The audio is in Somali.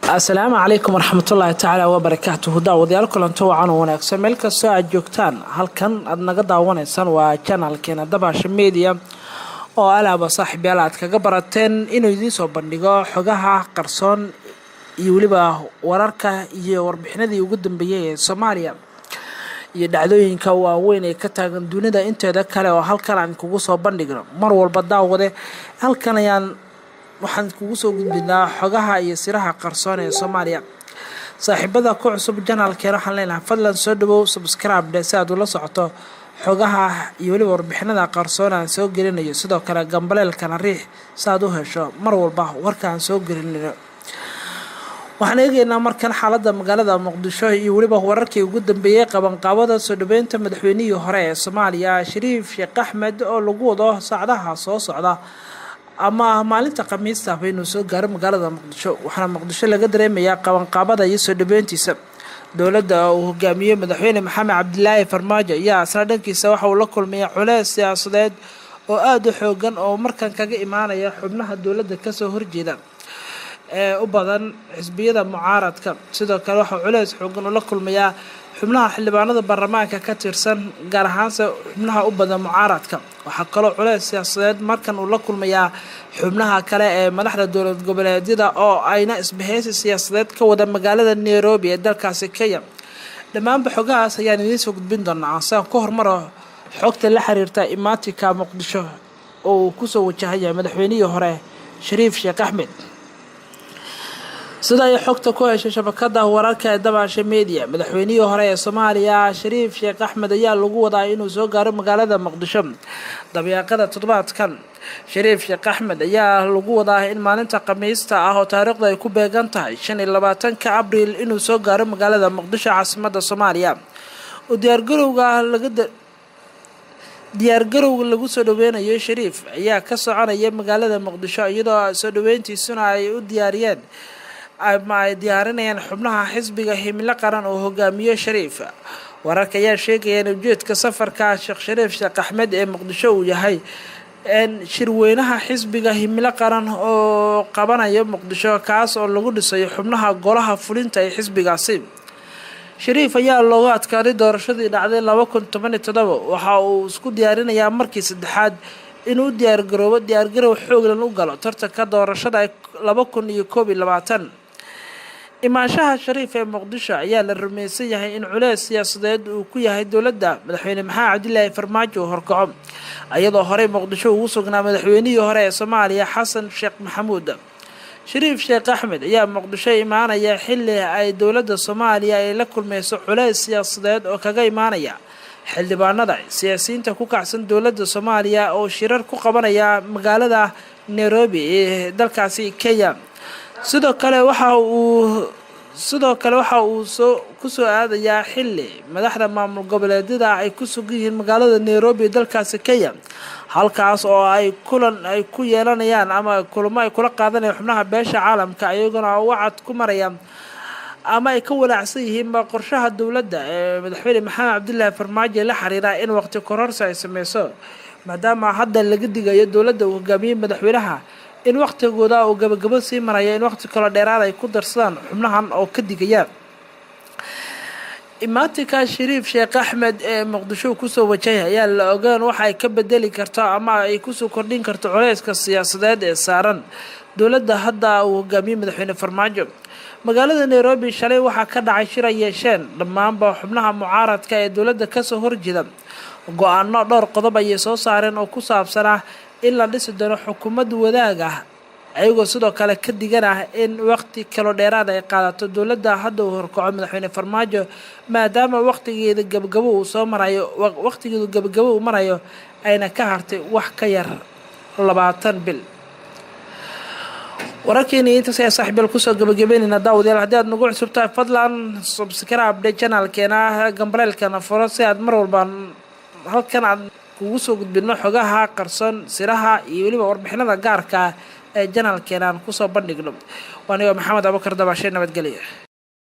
السلام عليكم ورحمة الله تعالى وبركاته. داوديال كلنتو عن wanaagsan meel kasta aad joogtaan halkan aad naga daawanaysan waa channelkeena Dabaasha Media oo alaaba saaxiibayaal aad kaga barateen inuu idin soo bandhigo xogaha qarsoon iyo waliba wararka iyo warbixinadii ugu dambeeyay ee Soomaaliya iyo dhacdooyinka waaweyn ee ka taagan dunida inteeda kale oo halkan aan kugu soo bandhigno mar walba daawade halkan ayaan waxaan kugu soo gudbinaa xogaha iyo siraha qarsoon ee Soomaaliya saaxiibada ku cusub channelkeena waxaan leenahay fadlan soo dhawow subscribe si aad ula socoto xogaha iyo waliba warbixinada qarsoon aan soo gelinayo sidoo kale gambaleelkana riix si aad u hesho mar walba warkaan soo gelinayo waxaan eegaynaa markan xaaladda magaalada Muqdisho iyo waliba wararkii ugu dambeeyay qabanqaabada soo dhaweynta madaxweynihii hore ee Soomaaliya Shariif Sheekh Axmed oo lagu wado saacadaha soo socda ama maalinta Khamiista baynu soo gaaro magaalada Muqdisho waxaana Muqdisho laga dareemayaa qabanqaabada iyo soo dhaweyntiisa dowladda uu hogaamiyo madaxweyne Maxamed Cabdilaahi Farmaajo ayaa asna dhankiisa waxa uu la kulmay culays siyaasadeed oo aad u xoogan oo markan kaga imaanaya xubnaha dowladda ka soo horjeeda u badan xisbiyada mucaaradka sidoo kale waxa culays xoogan oo la kulmaya xubnaha xildhibaanada baarlamaanka ka tirsan gaar ahaan xubnaha u badan mucaaradka waxa kale culays siyaasadeed markan uu la kulmaya xubnaha kale ee madaxda dowlad goboleedyada oo ayna isbahaysi siyaasadeed ka wada magaalada Nairobi ee dalkaasi Kenya dhammaanba xogahaas ayaan idin soo gudbin doonaa saan ku hormaro xogta la xiriirta imaatinka Muqdisho oo ku soo wajahaya madaxweynihii hore Shariif Sheekh Axmed sida ay xogta ku heshay shabakada wararka ee Dabaasha Media madaxweynihii hore ee Soomaaliya Shariif Sheekh Axmed ayaa lagu wadaa inuu soo gaaro magaalada Muqdisho dabiiqada toddobaadkan Shariif Sheekh Axmed ayaa lagu wadaa in maalinta Khamiista ah oo taariikhda ay ku beegan tahay 25 Abriil inuu soo gaaro magaalada Muqdisho caasimadda Soomaaliya oo diyaargarowga lagu soo dhaweynayo Shariif ayaa ka soconaya magaalada Muqdisho iyadoo soo dhaweyntiisuna ay u diyaariyeen ay diyaarinayaan xubnaha xisbiga himilo qaran oo hogaamiyo Shariif wararka ayaa sheegaya in ujeedka safarka Sheekh Shariif Sheekh Axmed ee Muqdisho uu yahay in shirweynaha xisbiga himilo qaran oo qabanayo Muqdisho kaas oo lagu dhisayo xubnaha golaha fulinta ee xisbigaasi Shariif ayaa looga adkaaday doorashadii dhacday 2017 waxa uu isku diyaarinayaa markii saddexaad inuu diyaargarow xoog leh u galo tartanka doorashada 2021 imaanshaha Shariif ee Muqdisho ayaa la rumaysan yahay in culays siyaasadeed uu ku yahay dowladda madaxweyne Maxamed Cabdilaahi Farmaajo horkaco iyadoo hore Muqdisho ugu sugnaa madaxweynihii hore ee Soomaaliya Xasan Sheekh Maxamuud Shariif Sheekh Axmed ayaa Muqdisho imaanaya xilli ay dowladda Soomaaliya ay la kulmayso culays siyaasadeed oo kaga imaanaya xildhibaanada siyaasiyiinta ku kacsan dowladda Soomaaliya oo shirar ku qabanaya magaalada Nairobi ee dalkaasi Kenya sidoo kale waxa uu ku soo aadayaa xilli madaxda maamul goboleedyada ay ku sugan yihiin magaalada Nairobi ee dalkaasi Kenya halkaas oo ay ku yeelanayaan ama kulamo ay kula qaadanayaan xubnaha beesha caalamka ayaguna wacad ku marayaan ama ay ka walaacsan yihiin qorshaha dowladda ee madaxweyne Maxamed Cabdilaahi Farmaajo la xiriira in waqti kororsi ay sameyso maadaama hadda laga digayo dowladda uu hogaamiyo madaxweynaha in waqtigooda uu gabagabo sii marayo in waqti kale dheeraad ay ku darsadaan xubnahan oo ka digayaan imaatinka Shariif Sheekh Axmed ee Muqdisho ku soo wajahaya ayaa la ogaan waxa ay ka bedeli karto ama ay ku soo kordhin karto culayska siyaasadeed ee saaran dowladda hadda uu hogaamiyo madaxweyne Farmaajo magaalada Nairobi shalay waxa ka dhacay shir ay yeesheen dhammaanba xubnaha mucaaradka ee dowladda ka soo horjeeda go'aano dhowr qodob ay soo saareen oo ku saabsan in la dhisi doono xukuumad wadaag ah ayagoo sidoo kale ka digana in waqti kale dheeraad ay qaadato dowladda hadda uu horkaco madaxweyne Farmaajo maadaama waqtigeeda gabagabo uu marayo ayna ka hartay wax ka yar 20 bil wararkeena intaas ayaa saaxiibayaal ku soo gabagabeynayna daawadayaal haddii aad nagu cusub tahay fadlan subscribe channelkeena gambaleelkana furo si aad mar walba halkan aad kugu soo gudbino xogaha qarsoon siraha iyo waliba warbixinada gaarka ee channelkeena aan ku soo bandhigno waana Maxamed Abubakar Dabaashe nabadgelyo.